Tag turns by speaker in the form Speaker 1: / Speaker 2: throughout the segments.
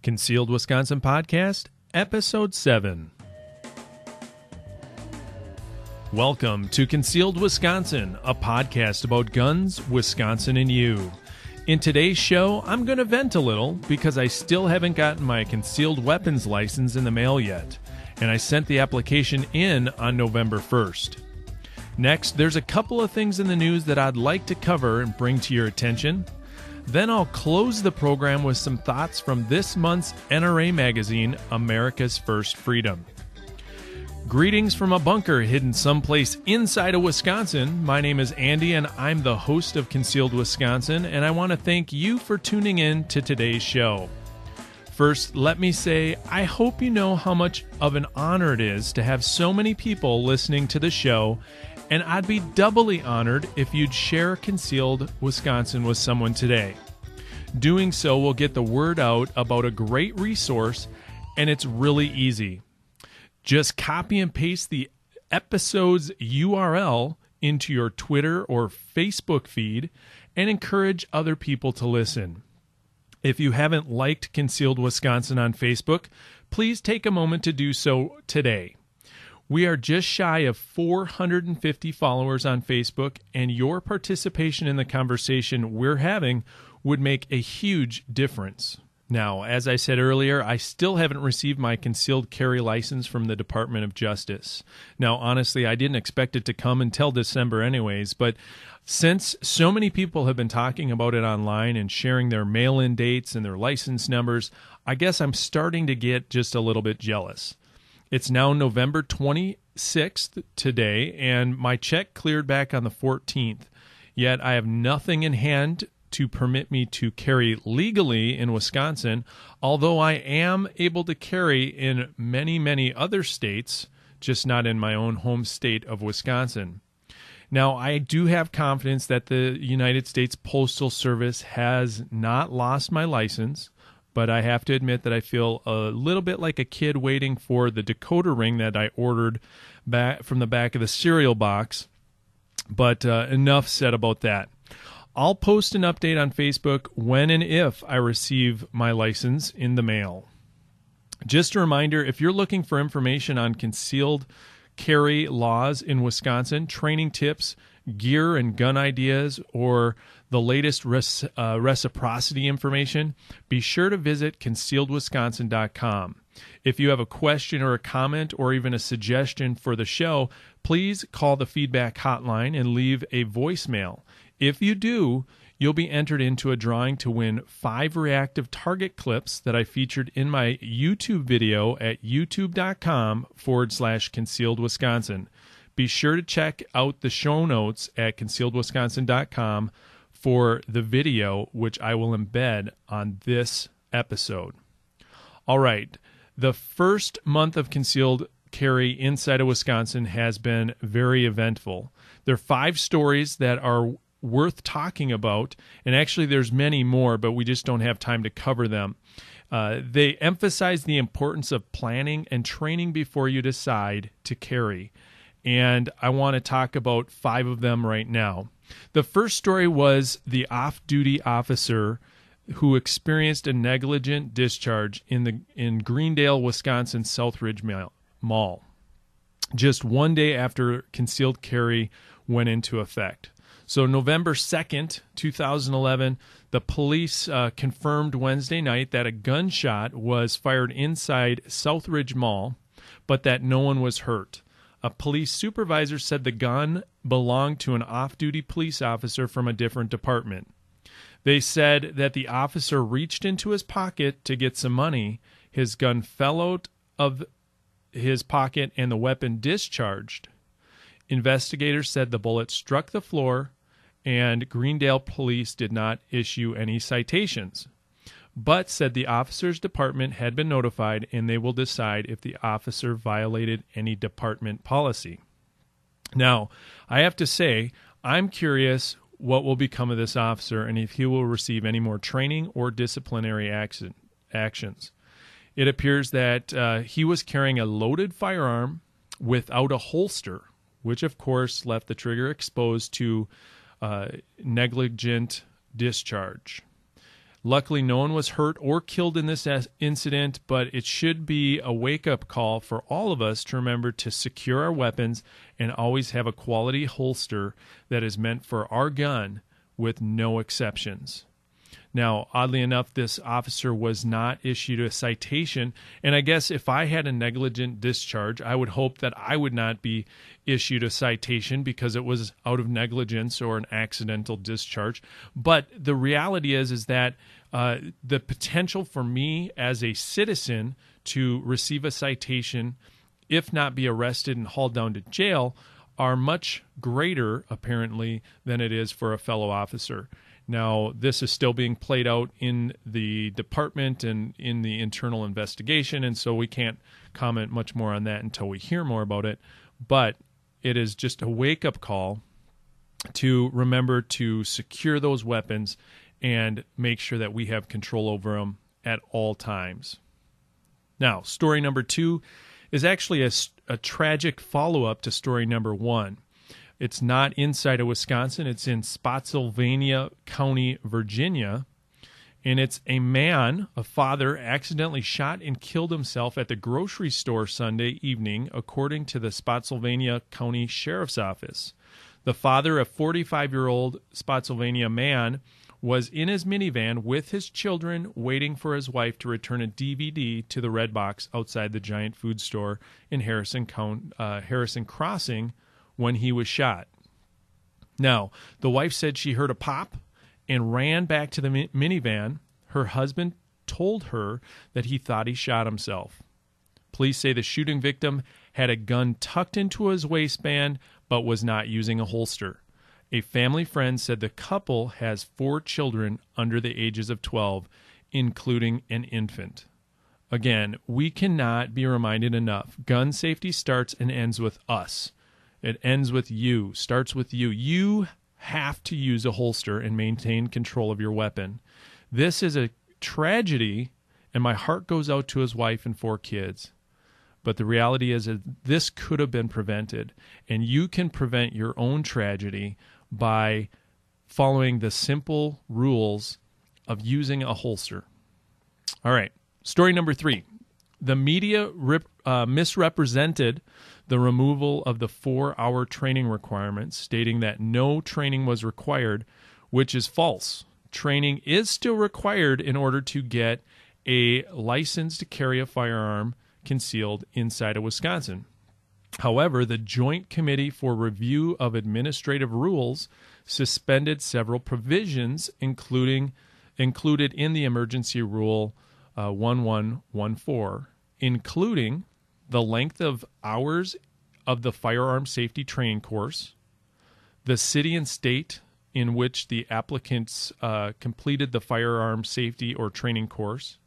Speaker 1: Concealed Wisconsin Podcast, Episode 7. Welcome to Concealed Wisconsin, a podcast about guns, Wisconsin, and you. In today's show, I'm going to vent a little because I still haven't gotten my concealed weapons license in the mail yet, and I sent the application in on November 1st. Next, there's a couple of things in the news that I'd like to cover and bring to your attention. Then I'll close the program with some thoughts from this month's NRA magazine, America's First Freedom. Greetings from a bunker hidden someplace inside of Wisconsin. My name is Andy, and I'm the host of Concealed Wisconsin, and I want to thank you for tuning in to today's show. First, let me say, I hope you know how much of an honor it is to have so many people listening to the show, and I'd be doubly honored if you'd share Concealed Wisconsin with someone today. Doing so will get the word out about a great resource, and it's really easy. Just copy and paste the episode's URL into your Twitter or Facebook feed and encourage other people to listen. If you haven't liked Concealed Wisconsin on Facebook, please take a moment to do so today. We are just shy of 450 followers on Facebook, and your participation in the conversation we're having would make a huge difference. Now, as I said earlier, I still haven't received my concealed carry license from the Department of Justice. Now, honestly, I didn't expect it to come until December anyways, but since so many people have been talking about it online and sharing their mail-in dates and their license numbers, I guess I'm starting to get just a little bit jealous. It's now November 26th today, and my check cleared back on the 14th. Yet I have nothing in hand to permit me to carry legally in Wisconsin, although I am able to carry in many, many other states, just not in my own home state of Wisconsin. Now, I do have confidence that the United States Postal Service has not lost my license, but I have to admit that I feel a little bit like a kid waiting for the decoder ring that I ordered back from the back of the cereal box. But enough said about that. I'll post an update on Facebook when and if I receive my license in the mail. Just a reminder, if you're looking for information on concealed carry laws in Wisconsin, training tips, gear and gun ideas, or the latest reciprocity information, be sure to visit concealedwisconsin.com. If you have a question or a comment or even a suggestion for the show, please call the feedback hotline and leave a voicemail. If you do, you'll be entered into a drawing to win 5 reactive target clips that I featured in my YouTube video at youtube.com/concealedwisconsin. Be sure to check out the show notes at concealedwisconsin.com for the video, which I will embed on this episode. All right, the first month of concealed carry inside of Wisconsin has been very eventful. There are 5 stories that are worth talking about, and actually there's many more, but we just don't have time to cover them. They emphasize the importance of planning and training before you decide to carry, and I want to talk about 5 of them right now. The first story was the off-duty officer who experienced a negligent discharge in Greendale, Wisconsin, Southridge Mall, just one day after concealed carry went into effect. So November 2nd, 2011, the police confirmed Wednesday night that a gunshot was fired inside Southridge Mall, but that no one was hurt. A police supervisor said the gun belonged to an off-duty police officer from a different department. They said that the officer reached into his pocket to get some money. His gun fell out of his pocket and the weapon discharged. Investigators said the bullet struck the floor, and Greendale police did not issue any citations, but said the officer's department had been notified and they will decide if the officer violated any department policy. Now, I have to say, I'm curious what will become of this officer and if he will receive any more training or disciplinary actions. It appears that he was carrying a loaded firearm without a holster, which of course left the trigger exposed to negligent discharge. Luckily, no one was hurt or killed in this incident, but it should be a wake-up call for all of us to remember to secure our weapons and always have a quality holster that is meant for our gun with no exceptions. Now, oddly enough, this officer was not issued a citation, and I guess if I had a negligent discharge, I would hope that I would not be issued a citation because it was out of negligence or an accidental discharge. But the reality is that the potential for me as a citizen to receive a citation, if not be arrested and hauled down to jail, are much greater, apparently, than it is for a fellow officer. Now, this is still being played out in the department and in the internal investigation, and so we can't comment much more on that until we hear more about it. But it is just a wake-up call to remember to secure those weapons and make sure that we have control over them at all times. Now, story number 2 is actually a tragic follow-up to story number 1. It's not inside of Wisconsin. It's in Spotsylvania County, Virginia. And it's a man, a father, accidentally shot and killed himself at the grocery store Sunday evening, according to the Spotsylvania County Sheriff's Office. The father, a 45-year-old Spotsylvania man, was in his minivan with his children waiting for his wife to return a DVD to the red box outside the Giant food store in Harrison Crossing when he was shot. Now, the wife said she heard a pop and ran back to the minivan. Her husband told her that he thought he shot himself. Police say the shooting victim had a gun tucked into his waistband but was not using a holster. A family friend said the couple has 4 children under the ages of 12, including an infant. Again, we cannot be reminded enough. Gun safety starts and ends with us. It ends with you, starts with you. You have to use a holster and maintain control of your weapon. This is a tragedy, and my heart goes out to his wife and 4 kids. But the reality is that this could have been prevented, and you can prevent your own tragedy by following the simple rules of using a holster. All right, story number 3. The media misrepresented the removal of the 4-hour training requirements, stating that no training was required, which is false. Training is still required in order to get a license to carry a firearm concealed inside of Wisconsin. However, the Joint Committee for Review of Administrative Rules suspended several provisions included in the Emergency Rule 1114, including the length of hours of the firearm safety training course, the city and state in which the applicants completed the firearm safety or training course,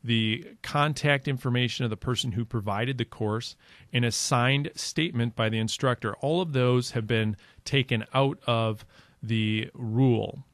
Speaker 1: the contact information of the person who provided the course, and a signed statement by the instructor. All of those have been taken out of the rule.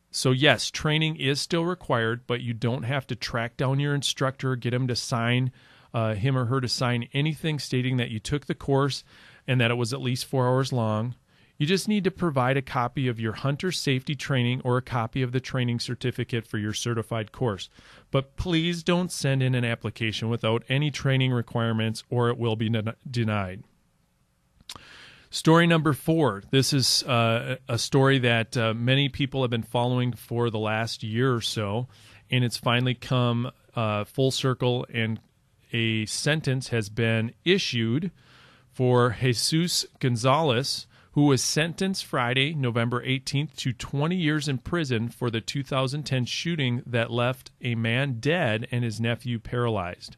Speaker 1: So yes, training is still required, but you don't have to track down your instructor, get him to sign, him or her to sign anything stating that you took the course and that it was at least 4 hours long. You just need to provide a copy of your hunter safety training or a copy of the training certificate for your certified course. But please don't send in an application without any training requirements or it will be denied. Story number 4. This is a story that many people have been following for the last year or so, and it's finally come full circle, and a sentence has been issued for Jesus Gonzalez, who was sentenced Friday, November 18th, to 20 years in prison for the 2010 shooting that left a man dead and his nephew paralyzed.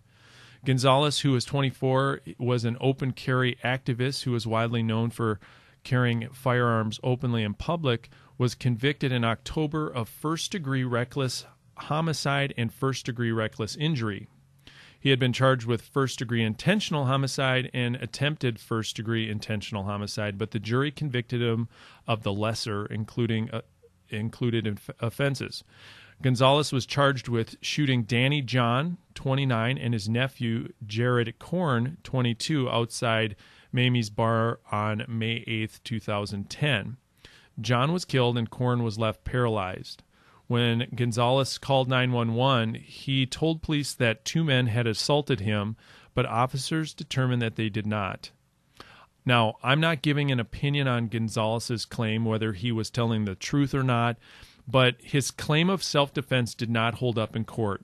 Speaker 1: Gonzalez, who was 24, was an open carry activist who was widely known for carrying firearms openly in public, was convicted in October of first-degree reckless homicide and first-degree reckless injury. He had been charged with first-degree intentional homicide and attempted first-degree intentional homicide, but the jury convicted him of the lesser, included offenses. Gonzalez was charged with shooting Danny John, 29, and his nephew, Jared Korn, 22, outside Mamie's Bar on May 8th, 2010. John was killed and Korn was left paralyzed. When Gonzalez called 911, he told police that 2 men had assaulted him, but officers determined that they did not. Now, I'm not giving an opinion on Gonzalez's claim, whether he was telling the truth or not, but his claim of self-defense did not hold up in court.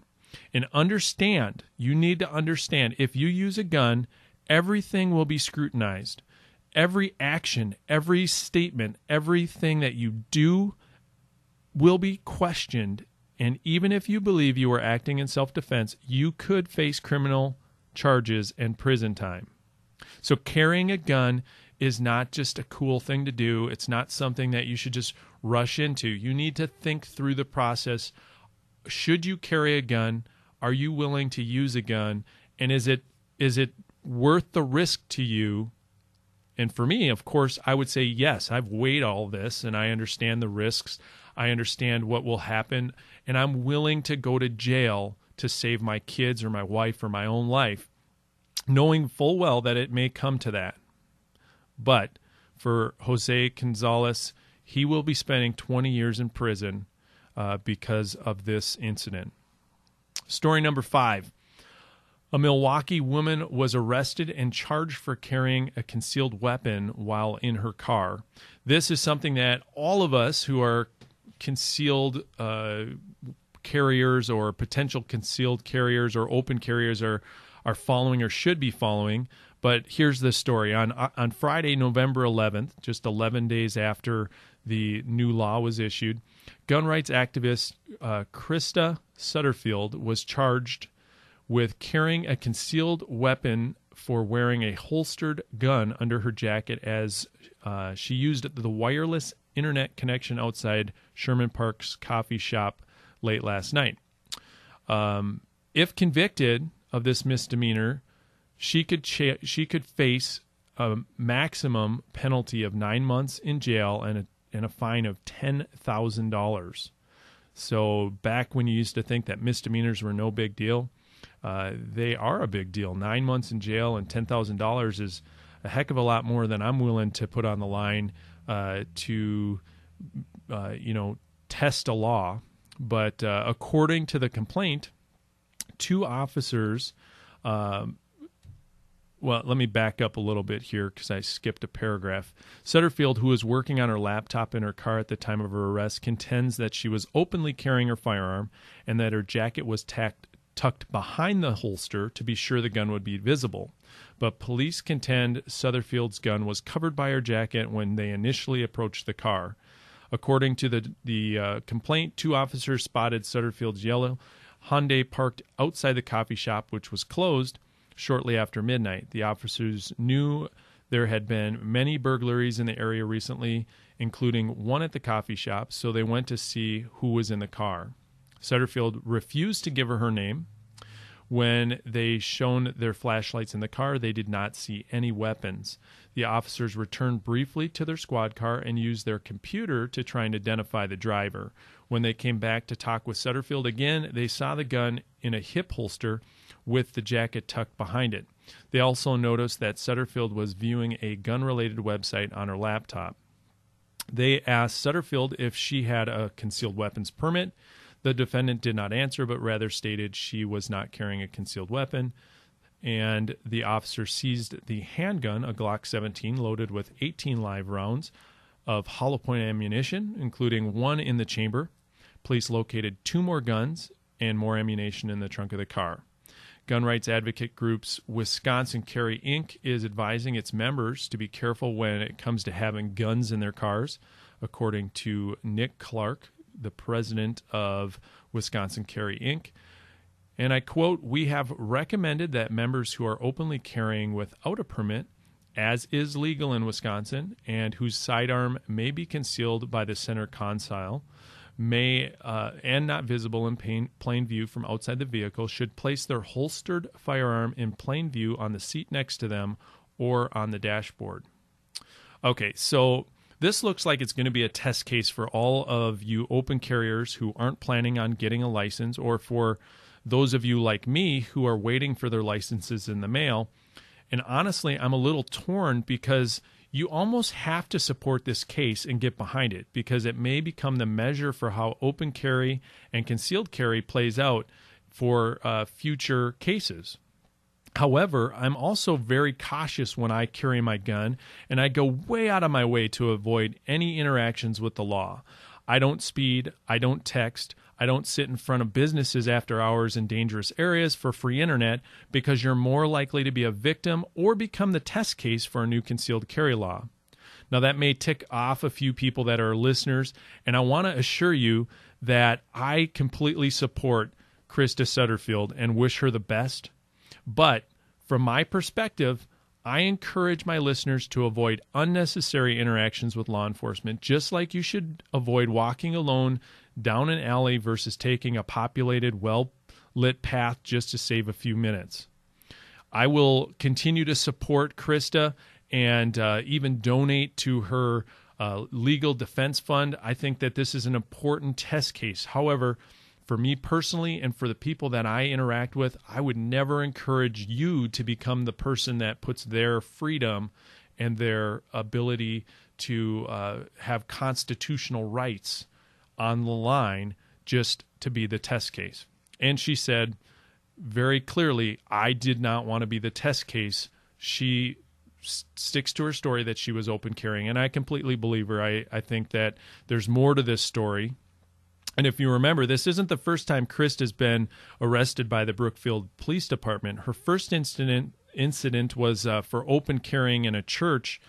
Speaker 1: And understand, you need to understand, if you use a gun, everything will be scrutinized. Every action, every statement, everything that you do will be questioned. And even if you believe you were acting in self-defense, you could face criminal charges and prison time. So carrying a gun is not just a cool thing to do. It's not something that you should just rush into. You need to think through the process. Should you carry a gun? Are you willing to use a gun? And is it worth the risk to you? And for me, of course, I would say yes. I've weighed all this, and I understand the risks. I understand what will happen, and I'm willing to go to jail to save my kids or my wife or my own life, knowing full well that it may come to that. But for Jose Gonzalez, he will be spending 20 years in prison because of this incident. Story number 5. A Milwaukee woman was arrested and charged for carrying a concealed weapon while in her car. This is something that all of us who are concealed carriers or potential concealed carriers or open carriers are following or should be following. But here's the story. On Friday, November 11th, just 11 days after the new law was issued, gun rights activist Krista Sutterfield was charged with carrying a concealed weapon for wearing a holstered gun under her jacket as she used the wireless internet connection outside Sherman Park's coffee shop late last night. If convicted of this misdemeanor, she could face a maximum penalty of 9 months in jail and a fine of $10,000. So back when you used to think that misdemeanors were no big deal, they are a big deal. 9 months in jail and $10,000 is a heck of a lot more than I'm willing to put on the line to test a law. But according to the complaint, 2 officers. Well, let me back up a little bit here because I skipped a paragraph. Sutterfield, who was working on her laptop in her car at the time of her arrest, contends that she was openly carrying her firearm and that her jacket was tucked behind the holster to be sure the gun would be visible. But police contend Sutterfield's gun was covered by her jacket when they initially approached the car. According to the complaint, 2 officers spotted Sutterfield's yellow Hyundai parked outside the coffee shop, which was closed shortly after midnight. The officers knew there had been many burglaries in the area recently, including one at the coffee shop, so they went to see who was in the car. Sutterfield refused to give her name. When they shone their flashlights in the car, they did not see any weapons. The officers returned briefly to their squad car and used their computer to try and identify the driver. When they came back to talk with Sutterfield again, they saw the gun in a hip holster with the jacket tucked behind it. They also noticed that Sutterfield was viewing a gun-related website on her laptop. They asked Sutterfield if she had a concealed weapons permit. The defendant did not answer, but rather stated she was not carrying a concealed weapon. And the officer seized the handgun, a Glock 17, loaded with 18 live rounds of hollow point ammunition, including 1 in the chamber. Police located 2 more guns and more ammunition in the trunk of the car. Gun rights advocate groups Wisconsin Carry Inc. is advising its members to be careful when it comes to having guns in their cars, according to Nick Clark, the president of Wisconsin Carry Inc. And I quote, "We have recommended that members who are openly carrying without a permit, as is legal in Wisconsin, and whose sidearm may be concealed by the center console, and not visible in plain view from outside the vehicle, should place their holstered firearm in plain view on the seat next to them or on the dashboard." Okay, so this looks like it's going to be a test case for all of you open carriers who aren't planning on getting a license, or for those of you like me who are waiting for their licenses in the mail. And honestly, I'm a little torn because you almost have to support this case and get behind it because it may become the measure for how open carry and concealed carry plays out for future cases. However, I'm also very cautious when I carry my gun, and I go way out of my way to avoid any interactions with the law. I don't speed, I don't text, I don't sit in front of businesses after hours in dangerous areas for free internet because you're more likely to be a victim or become the test case for a new concealed carry law. Now, that may tick off a few people that are listeners, and I want to assure you that I completely support Krista Sutterfield and wish her the best. But from my perspective, I encourage my listeners to avoid unnecessary interactions with law enforcement, just like you should avoid walking alone down an alley versus taking a populated, well-lit path just to save a few minutes. I will continue to support Krista and even donate to her legal defense fund. I think that this is an important test case. However, for me personally and for the people that I interact with, I would never encourage you to become the person that puts their freedom and their ability to have constitutional rights on the line just to be the test case. And she said very clearly, I did not want to be the test case. She sticks to her story that she was open carrying, and I completely believe her. I think that there's more to this story. And if you remember, this isn't the first time Krista has been arrested by the Brookfield Police Department. Her first incident was for open carrying in a church,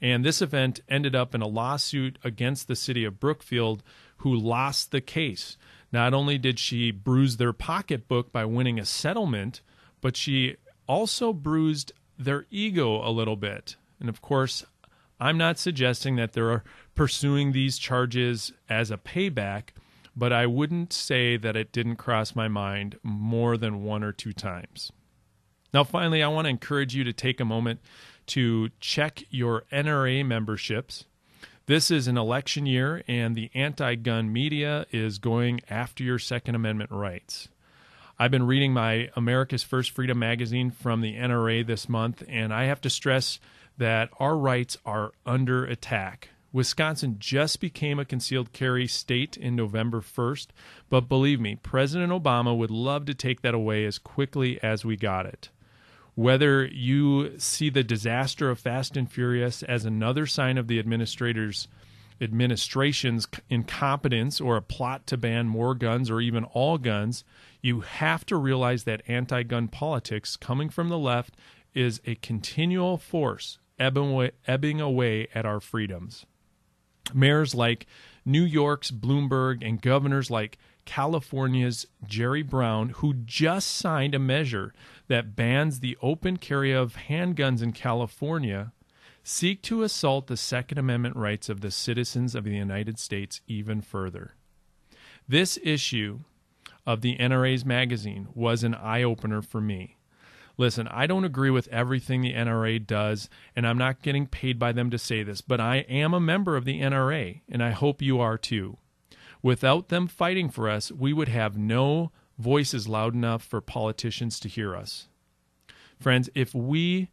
Speaker 1: and this event ended up in a lawsuit against the city of Brookfield, who lost the case. Not only did she bruise their pocketbook by winning a settlement, but she also bruised their ego a little bit. And of course, I'm not suggesting that they're pursuing these charges as a payback, but I wouldn't say that it didn't cross my mind more than one or two times. Now, finally, I want to encourage you to take a moment to check your NRA memberships. This is an election year, and the anti-gun media is going after your Second Amendment rights. I've been reading my America's First Freedom magazine from the NRA this month, and I have to stress that our rights are under attack. Wisconsin just became a concealed carry state in November 1st, but believe me, President Obama would love to take that away as quickly as we got it. Whether you see the disaster of Fast and Furious as another sign of the administration's incompetence or a plot to ban more guns or even all guns, you have to realize that anti-gun politics coming from the left is a continual force ebbing away at our freedoms. Mayors like New York's Bloomberg and governors like California's Jerry Brown, who just signed a measure that bans the open carry of handguns in California, seek to assault the Second Amendment rights of the citizens of the United States even further. This issue of the NRA's magazine was an eye-opener for me. Listen, I don't agree with everything the NRA does, and I'm not getting paid by them to say this, but I am a member of the NRA, and I hope you are too. Without them fighting for us, we would have no voices loud enough for politicians to hear us. Friends, if we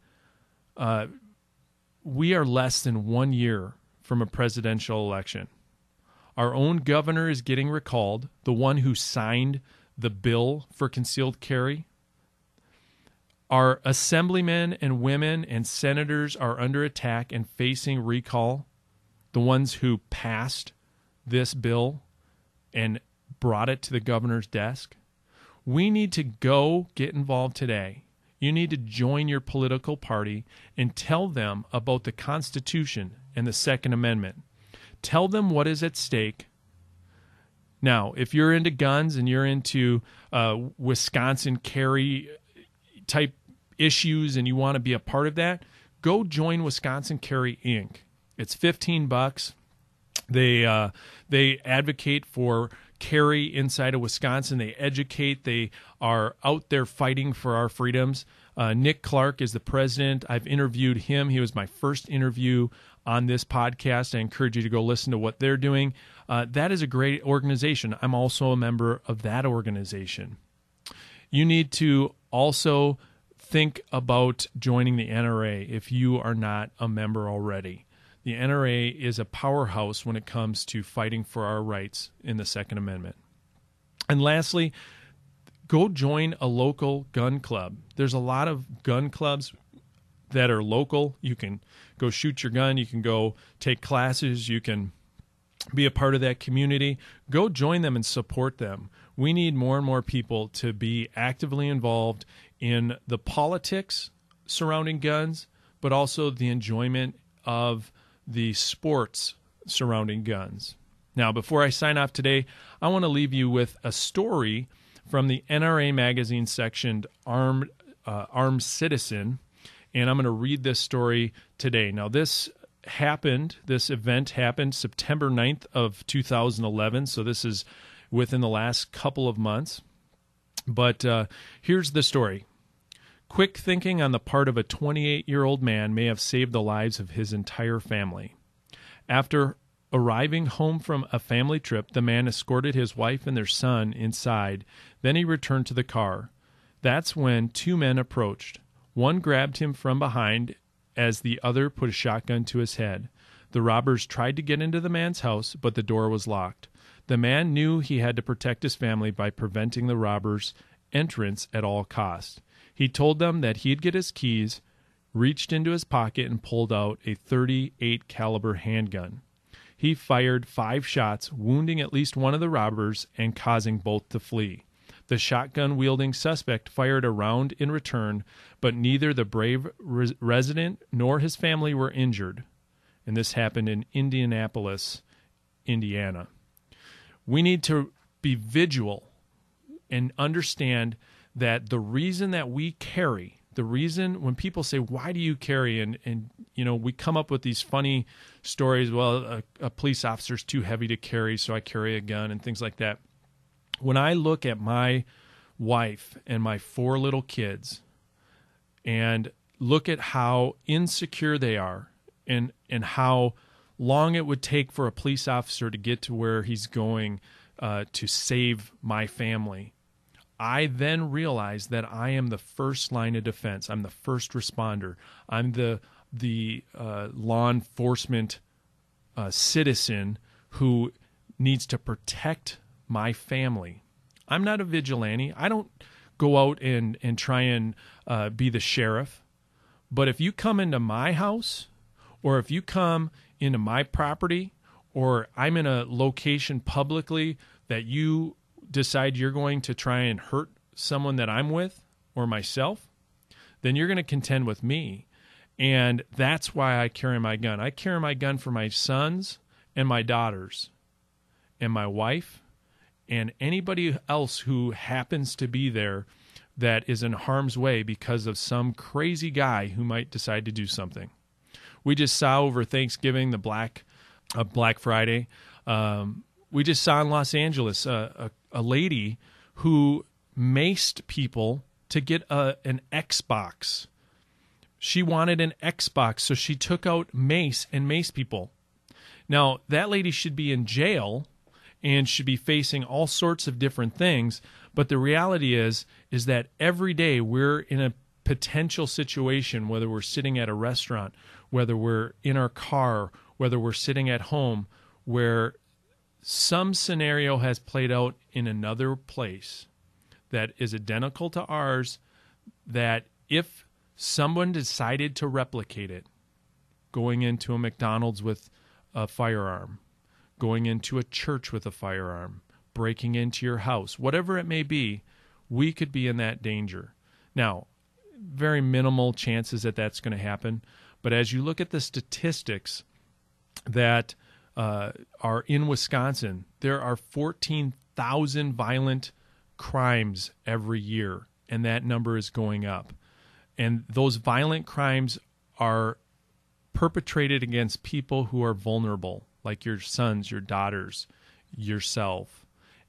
Speaker 1: are less than 1 year from a presidential election. Our own governor is getting recalled, the one who signed the bill for concealed carry. Our assemblymen and women and senators are under attack and facing recall, the ones who passed this bill and brought it to the governor's desk. We need to go get involved today. You need to join your political party and tell them about the Constitution and the Second Amendment. Tell them what is at stake. Now, if you're into guns and you're into Wisconsin carry type issues and you want to be a part of that, go join Wisconsin Carry Inc. It's $15. They advocate for carry inside of Wisconsin. They educate. They are out there fighting for our freedoms. Nick Clark is the president. I've interviewed him. He was my first interview on this podcast. I encourage you to go listen to what they're doing. That is a great organization. I'm also a member of that organization. You need to also think about joining the NRA if you are not a member already. The NRA is a powerhouse when it comes to fighting for our rights in the Second Amendment. And lastly, go join a local gun club. There's a lot of gun clubs that are local. You can go shoot your gun. You can go take classes. You can be a part of that community. Go join them and support them. We need more and more people to be actively involved in the politics surrounding guns, but also the enjoyment of the sports surrounding guns. Now, before I sign off today, I want to leave you with a story from the NRA magazine section, Armed Citizen, and I'm going to read this story today. Now, this event happened September 9th of 2011, so this is within the last couple of months. But here's the story. Quick thinking on the part of a 28-year-old man may have saved the lives of his entire family. After arriving home from a family trip, the man escorted his wife and their son inside. Then he returned to the car. That's when two men approached. One grabbed him from behind as the other put a shotgun to his head. The robbers tried to get into the man's house, but the door was locked. The man knew he had to protect his family by preventing the robbers' entrance at all costs. He told them that he'd get his keys, reached into his pocket, and pulled out a .38 caliber handgun. He fired 5 shots, wounding at least one of the robbers and causing both to flee. The shotgun-wielding suspect fired a round in return, but neither the brave resident nor his family were injured. And this happened in Indianapolis, Indiana. We need to be vigilant and understand that the reason that we carry, the reason when people say, why do you carry? And you know, we come up with these funny stories. Well, a police officer's too heavy to carry, so I carry a gun and things like that. When I look at my wife and my 4 little kids and look at how insecure they are and how long it would take for a police officer to get to where he's going to save my family, I then realize that I am the first line of defense. I'm the first responder. I'm the law enforcement citizen who needs to protect my family. I'm not a vigilante. I don't go out and try and be the sheriff. But if you come into my house, or if you come into my property, or I'm in a location publicly that you decide you're going to try and hurt someone that I'm with or myself, then you're going to contend with me. And that's why I carry my gun. I carry my gun for my sons and my daughters and my wife and anybody else who happens to be there that is in harm's way because of some crazy guy who might decide to do something. We just saw over Thanksgiving, the Black Friday, we just saw in Los Angeles a lady who maced people to get an Xbox. She wanted an Xbox, so she took out mace and maced people. Now, that lady should be in jail and should be facing all sorts of different things, but the reality is that every day we're in a potential situation, whether we're sitting at a restaurant, whether we're in our car, whether we're sitting at home, where some scenario has played out in another place that is identical to ours, that if someone decided to replicate it, going into a McDonald's with a firearm, going into a church with a firearm, breaking into your house, whatever it may be, we could be in that danger. Now, very minimal chances that that's going to happen, but as you look at the statistics that are in Wisconsin, there are 14,000 violent crimes every year, and that number is going up. And those violent crimes are perpetrated against people who are vulnerable, like your sons, your daughters, yourself.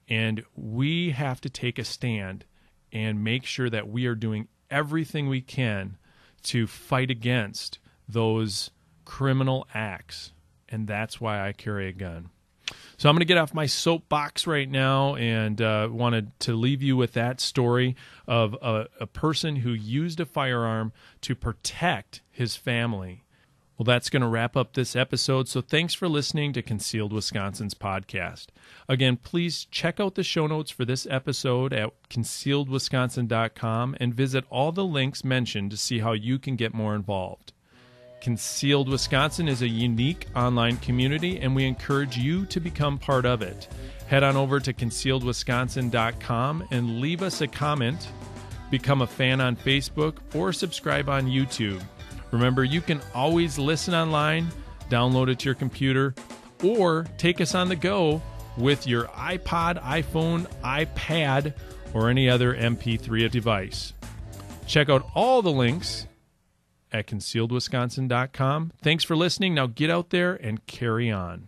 Speaker 1: And we have to take a stand and make sure that we are doing everything we can to fight against those criminal acts. And that's why I carry a gun. So I'm going to get off my soapbox right now and wanted to leave you with that story of a person who used a firearm to protect his family. Well, that's going to wrap up this episode, so thanks for listening to Concealed Wisconsin's podcast. Again, please check out the show notes for this episode at concealedwisconsin.com and visit all the links mentioned to see how you can get more involved. Concealed Wisconsin is a unique online community, and we encourage you to become part of it. Head on over to concealedwisconsin.com and leave us a comment, become a fan on Facebook, or subscribe on YouTube. Remember, you can always listen online, download it to your computer, or take us on the go with your iPod, iPhone, iPad, or any other MP3 device. Check out all the links at concealedwisconsin.com. Thanks for listening. Now get out there and carry on.